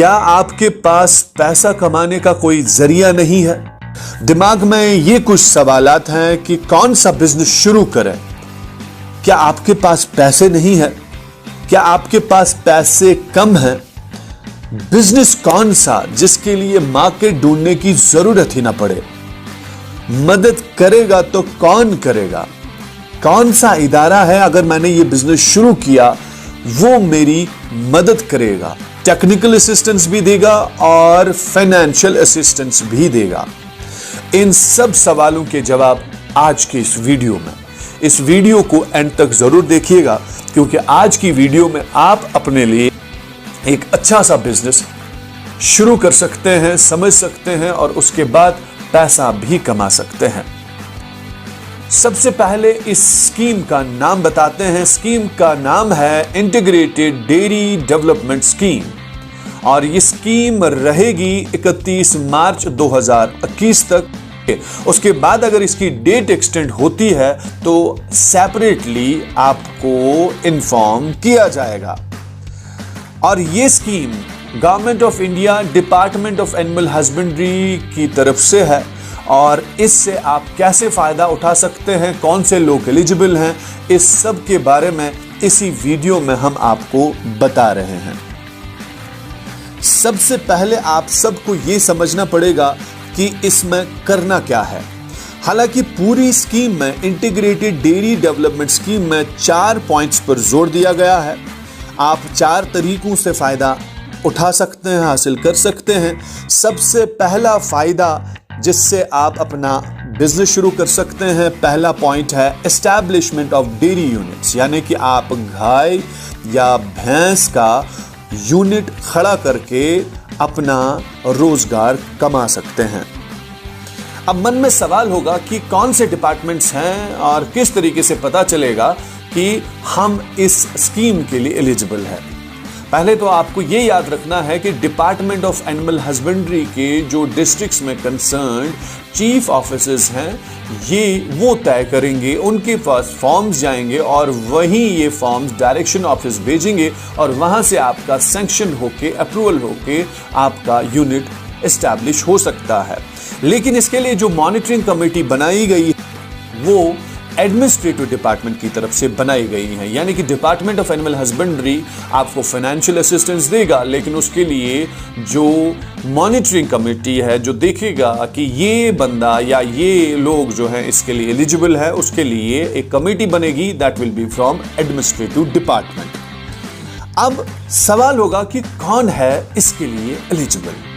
क्या आपके पास पैसा कमाने का कोई जरिया नहीं है? दिमाग में ये कुछ सवालात हैं कि कौन सा बिजनेस शुरू करें। क्या आपके पास पैसे नहीं है? क्या आपके पास पैसे कम हैं? बिजनेस कौन सा जिसके लिए मार्केट ढूंढने की जरूरत ही ना पड़े? मदद करेगा तो कौन करेगा? कौन सा इदारा है अगर मैंने ये बिजनेस शुरू किया वो मेरी मदद करेगा, टेक्निकल असिस्टेंस भी देगा और फाइनेंशियल असिस्टेंस भी देगा? इन सब सवालों के जवाब आज के इस वीडियो में। इस वीडियो को एंड तक जरूर देखिएगा, क्योंकि आज की वीडियो में आप अपने लिए एक अच्छा सा बिजनेस शुरू कर सकते हैं, समझ सकते हैं और उसके बाद पैसा भी कमा सकते हैं। सबसे पहले इस स्कीम का नाम बताते हैं। स्कीम का नाम है इंटीग्रेटेड डेयरी डेवलपमेंट स्कीम और ये स्कीम रहेगी 31 मार्च 2021 तक। उसके बाद अगर इसकी डेट एक्सटेंड होती है तो सेपरेटली आपको इन्फॉर्म किया जाएगा। और ये scheme government of India, department of animal husbandry की तरफ से है और इससे आप कैसे फायदा उठा सकते हैं, कौन से लोग एलिजिबल हैं, इस सब के बारे में इसी वीडियो में हम आपको बता रहे हैं। सबसे पहले आप सबको यह समझना पड़ेगा कि इसमें करना क्या है। हालांकि पूरी स्कीम में, इंटीग्रेटेड डेयरी डेवलपमेंट स्कीम में 4 पॉइंट्स पर जोर दिया गया है। आप 4 तरीकों से फायदा उठा सकते हैं, हासिल कर सकते हैं। सबसे पहला फायदा जिससे आप अपना बिजनेस शुरू कर सकते हैं, पहला पॉइंट है एस्टैब्लिशमेंट ऑफ डेयरी यूनिट्स, यानी कि आप गाय या भैंस का यूनिट खड़ा करके अपना रोजगार कमा सकते हैं। अब मन में सवाल होगा कि कौन से डिपार्टमेंट्स हैं और किस तरीके से पता चलेगा कि हम इस स्कीम के लिए एलिजिबल है। पहले तो आपको यह याद रखना है कि डिपार्टमेंट ऑफ एनिमल हस्बेंड्री के जो डिस्ट्रिक्ट्स में कंसर्न चीफ ऑफिसर्स हैं, ये वो तय करेंगे, उनके पास फॉर्म्स जाएंगे और वहीं ये फॉर्म्स डायरेक्शन ऑफिस भेजेंगे और वहां से आपका सैंक्शन होके, अप्रूवल होके आपका यूनिट एस्टैब्लिश हो सकता है। लेकिन इसके लिए जो मॉनिटरिंग कमेटी बनाई गई वो एडमिनिस्ट्रेटिव डिपार्टमेंट की तरफ से बनाई गई है, यानी कि डिपार्टमेंट ऑफ एनिमल हस्बेंड्री आपको फाइनेंशियल असिस्टेंस देगा, लेकिन उसके लिए जो मॉनिटरिंग कमेटी है जो देखेगा कि ये बंदा या ये लोग जो हैं इसके लिए एलिजिबल है, उसके लिए एक कमेटी बनेगी, that will be from administrative department. अब सवाल होगा कि कौन है इसके लिए एलिजिबल।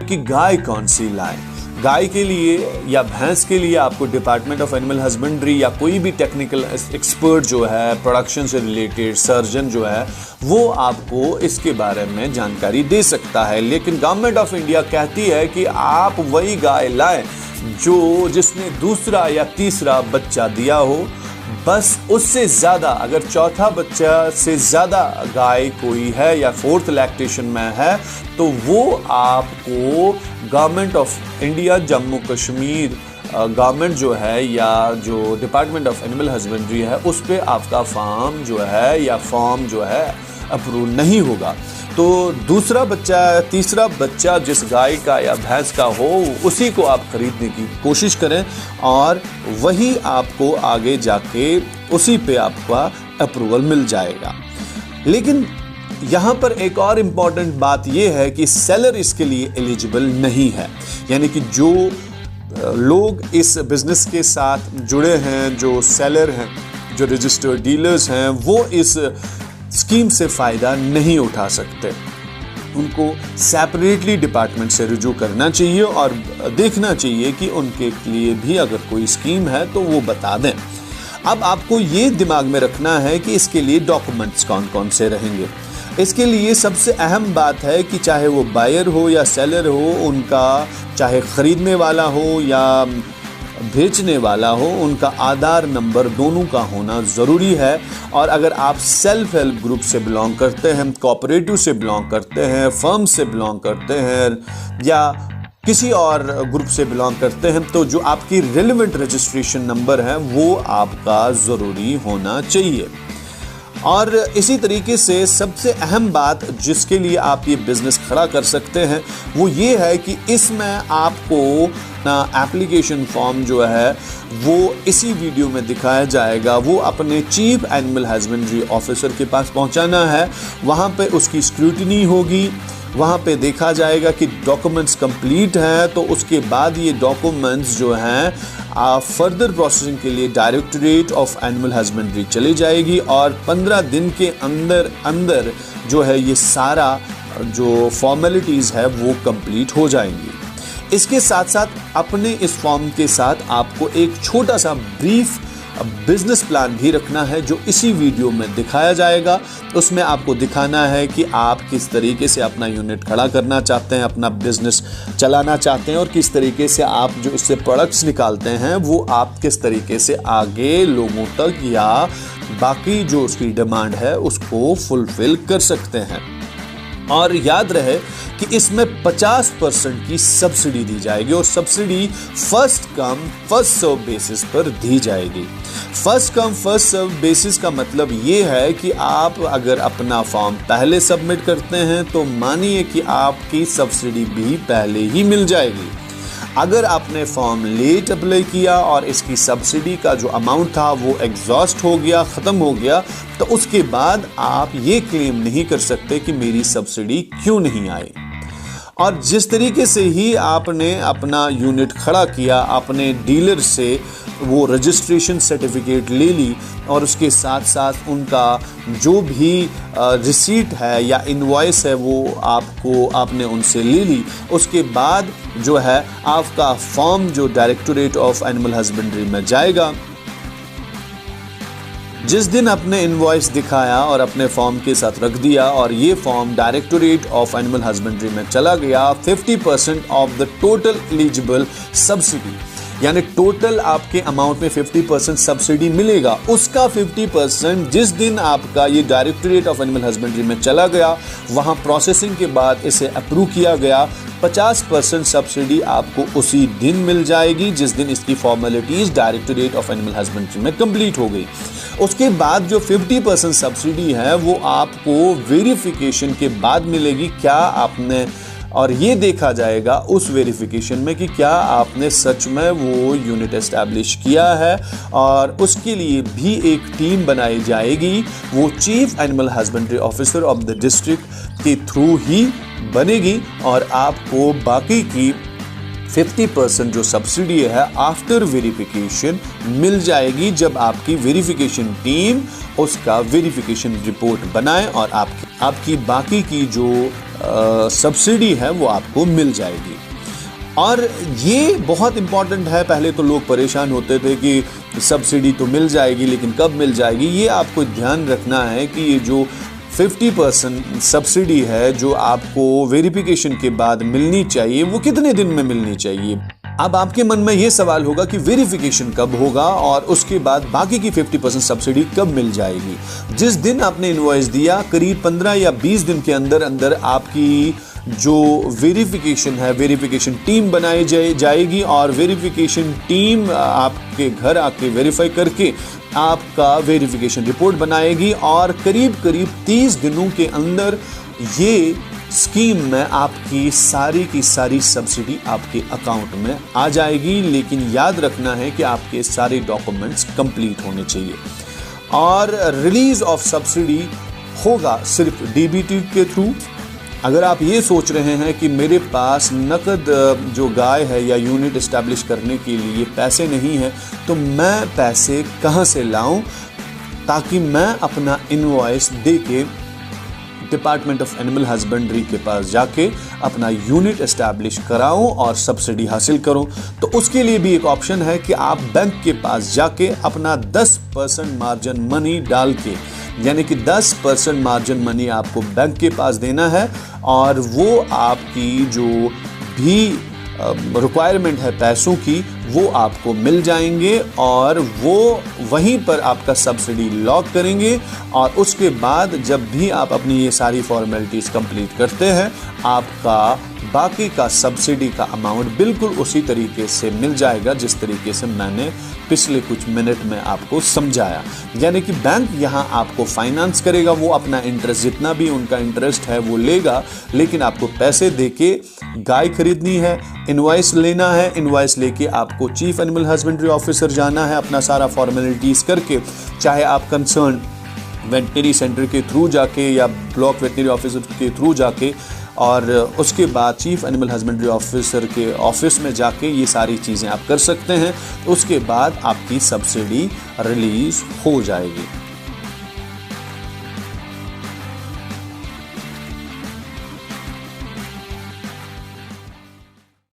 कि गाय कौन सी लाएं। गाय के लिए या भैंस के लिए आपको डिपार्टमेंट ऑफ एनिमल हस्बेंड्री या कोई भी टेक्निकल एक्सपर्ट जो है, प्रोडक्शन से रिलेटेड सर्जन जो है, वो आपको इसके बारे में जानकारी दे सकता है। लेकिन गवर्नमेंट ऑफ इंडिया कहती है कि आप वही गाय लाएं जिसने दूसरा या तीसरा बच्चा दिया हो, बस उससे ज़्यादा, अगर चौथा बच्चा से ज़्यादा गाय कोई है या फोर्थ लैक्टेशन में है, तो वो आपको government of India Jammu Kashmir government जो है या जो डिपार्टमेंट ऑफ एनिमल हस्बेंड्री है, उस पर आपका फॉर्म जो है अप्रूव नहीं होगा। तो दूसरा बच्चा, तीसरा बच्चा जिस गाय का या भैंस का हो, उसी को आप खरीदने की कोशिश करें और वही आपको आगे जाके उसी पे आपका अप्रूवल मिल जाएगा। लेकिन यहाँ पर एक और इम्पॉर्टेंट बात यह है कि सेलर इसके लिए एलिजिबल नहीं है। यानी कि जो लोग इस बिजनेस के साथ जुड़े हैं, जो सेलर हैं, जो रजिस्टर्ड डीलर्स हैं, वो इस स्कीम से फ़ायदा नहीं उठा सकते। उनको सेपरेटली डिपार्टमेंट से रुजू करना चाहिए और देखना चाहिए कि उनके लिए भी अगर कोई स्कीम है तो वो बता दें। अब आपको ये दिमाग में रखना है कि इसके लिए डॉक्यूमेंट्स कौन कौन से रहेंगे। इसके लिए सबसे अहम बात है कि चाहे वो बायर हो या सेलर हो, उनका चाहे ख़रीदने वाला हो या बेचने वाला हो, उनका आधार नंबर दोनों का होना ज़रूरी है। और अगर आप सेल्फ हेल्प ग्रुप से बिलोंग करते हैं, कोऑपरेटिव से बिलोंग करते हैं, फर्म से बिलोंग करते हैं या किसी और ग्रुप से बिलोंग करते हैं, तो जो आपकी रेलेवेंट रजिस्ट्रेशन नंबर है वो आपका ज़रूरी होना चाहिए। और इसी तरीके से सबसे अहम बात जिसके लिए आप ये बिज़नेस खड़ा कर सकते हैं वो ये है कि इसमें आपको एप्लीकेशन फॉर्म जो है वो इसी वीडियो में दिखाया जाएगा, वो अपने चीफ एनिमल हस्बेंड्री ऑफिसर के पास पहुंचाना है। वहां पे उसकी स्क्रूटिनी होगी, वहाँ पे देखा जाएगा कि डॉक्यूमेंट्स कंप्लीट हैं, तो उसके बाद ये डॉक्यूमेंट्स जो हैं फर्दर प्रोसेसिंग के लिए डायरेक्टरेट ऑफ एनिमल हस्बेंड्री चली जाएगी और 15 दिन के अंदर अंदर जो है ये सारा जो फॉर्मेलिटीज़ है वो कंप्लीट हो जाएंगी। इसके साथ साथ अपने इस फॉर्म के साथ आपको एक छोटा सा ब्रीफ बिजनेस प्लान भी रखना है जो इसी वीडियो में दिखाया जाएगा। उसमें आपको दिखाना है कि आप किस तरीके से अपना यूनिट खड़ा करना चाहते हैं, अपना बिजनेस चलाना चाहते हैं और किस तरीके से आप जो इससे प्रोडक्ट्स निकालते हैं वो आप किस तरीके से आगे लोगों तक या बाकी जो उसकी डिमांड है उसको फुलफिल कर सकते हैं। और याद रहे कि इसमें 50% की सब्सिडी दी जाएगी और subsidy first come first serve basis पर दी जाएगी। First come first serve basis का मतलब ये है कि आप अगर अपना फॉर्म पहले सबमिट करते हैं तो मानिए कि आपकी सब्सिडी भी पहले ही मिल जाएगी। अगर आपने फॉर्म लेट अप्लाई किया और इसकी सब्सिडी का जो अमाउंट था वो एग्जॉस्ट हो गया, ख़त्म हो गया, तो उसके बाद आप ये क्लेम नहीं कर सकते कि मेरी सब्सिडी क्यों नहीं आई। और जिस तरीके से ही आपने अपना यूनिट खड़ा किया, आपने डीलर से वो रजिस्ट्रेशन सर्टिफिकेट ले ली और उसके साथ साथ उनका जो भी रिसीट है या इनवॉइस है वो आपने उनसे ले ली, उसके बाद जो है आपका फॉर्म जो डायरेक्टरेट ऑफ एनिमल हस्बेंड्री में जाएगा। जिस दिन आपने इनवॉइस दिखाया और अपने फॉर्म के साथ रख दिया और ये form directorate of animal husbandry में चला गया, 50% of the total eligible subsidy, यानी टोटल आपके अमाउंट में 50% सब्सिडी मिलेगा, उसका 50% जिस दिन आपका ये डायरेक्टोरेट ऑफ एनिमल हस्बेंड्री में चला गया, वहाँ प्रोसेसिंग के बाद इसे अप्रूव किया गया, 50% सब्सिडी आपको उसी दिन मिल जाएगी जिस दिन इसकी formalities directorate of animal husbandry में कंप्लीट हो गई। उसके बाद जो 50% सब्सिडी है वो आपको वेरिफिकेशन के बाद मिलेगी। क्या आपने, और ये देखा जाएगा उस वेरिफिकेशन में कि क्या आपने सच में वो यूनिट एस्टैब्लिश किया है, और उसके लिए भी एक टीम बनाई जाएगी। वो chief animal husbandry officer of the district के थ्रू ही बनेगी और आपको बाकी की 50% जो सब्सिडी है आफ्टर वेरिफिकेशन मिल जाएगी, जब आपकी वेरिफिकेशन टीम उसका वेरिफिकेशन रिपोर्ट बनाए और आपकी बाकी की जो सब्सिडी है वो आपको मिल जाएगी। और ये बहुत इम्पॉर्टेंट है, पहले तो लोग परेशान होते थे कि सब्सिडी तो मिल जाएगी लेकिन कब मिल जाएगी। ये आपको ध्यान रखना है कि ये जो 50% सब्सिडी है जो आपको वेरिफिकेशन के बाद मिलनी चाहिए वो कितने दिन में मिलनी चाहिए। अब आपके मन में ये सवाल होगा कि वेरिफिकेशन कब होगा और उसके बाद बाकी की 50% सब्सिडी कब मिल जाएगी। जिस दिन आपने इनवॉइस दिया करीब 15 या 20 दिन के अंदर अंदर आपकी जो वेरिफिकेशन है, वेरिफिकेशन टीम बनाई जाएगी और वेरिफिकेशन टीम आपके घर आके वेरीफाई करके आपका वेरिफिकेशन रिपोर्ट बनाएगी और करीब 30 दिनों के अंदर ये स्कीम में आपकी सारी की सारी सब्सिडी आपके अकाउंट में आ जाएगी। लेकिन याद रखना है कि आपके सारे डॉक्यूमेंट्स कंप्लीट होने चाहिए। और रिलीज ऑफ सब्सिडी होगा सिर्फ डीबीटी के थ्रू। अगर आप ये सोच रहे हैं कि मेरे पास नकद जो गाय है या यूनिट इस्टेब्लिश करने के लिए पैसे नहीं है तो मैं पैसे कहाँ से लाऊं ताकि मैं अपना इनवॉइस दे के डिपार्टमेंट ऑफ एनिमल हस्बेंड्री के पास जाके अपना यूनिट एस्टैब्लिश कराऊं और सब्सिडी हासिल करूं, तो उसके लिए भी एक ऑप्शन है कि आप बैंक के पास जाके अपना 10% मार्जिन मनी डाल के, यानी कि 10% मार्जिन मनी आपको बैंक के पास देना है और वो आपकी जो भी रिक्वायरमेंट है पैसों की वो आपको मिल जाएंगे और वो वहीं पर आपका सब्सिडी लॉक करेंगे। और उसके बाद जब भी आप अपनी ये सारी फॉर्मेलिटीज़ कंप्लीट करते हैं आपका बाकी का सब्सिडी का अमाउंट बिल्कुल उसी तरीके से मिल जाएगा जिस तरीके से मैंने पिछले कुछ मिनट में आपको समझाया। यानी कि बैंक यहाँ आपको फाइनेंस करेगा, वो अपना इंटरेस्ट जितना भी उनका इंटरेस्ट है वो लेगा, लेकिन आपको पैसे देके गाय खरीदनी है, इनवॉइस लेना है, इनवॉइस लेके आपको चीफ एनिमल हस्बेंड्री ऑफिसर जाना है अपना सारा फॉर्मेलिटीज़ करके, चाहे आप कंसर्न वेटनरी सेंटर के थ्रू जाके या ब्लॉक वेटनरी ऑफिसर के थ्रू जाके और उसके बाद चीफ एनिमल हस्बेंड्री ऑफिसर के ऑफिस में जाके ये सारी चीज़ें आप कर सकते हैं। उसके बाद आपकी सब्सिडी रिलीज़ हो जाएगी।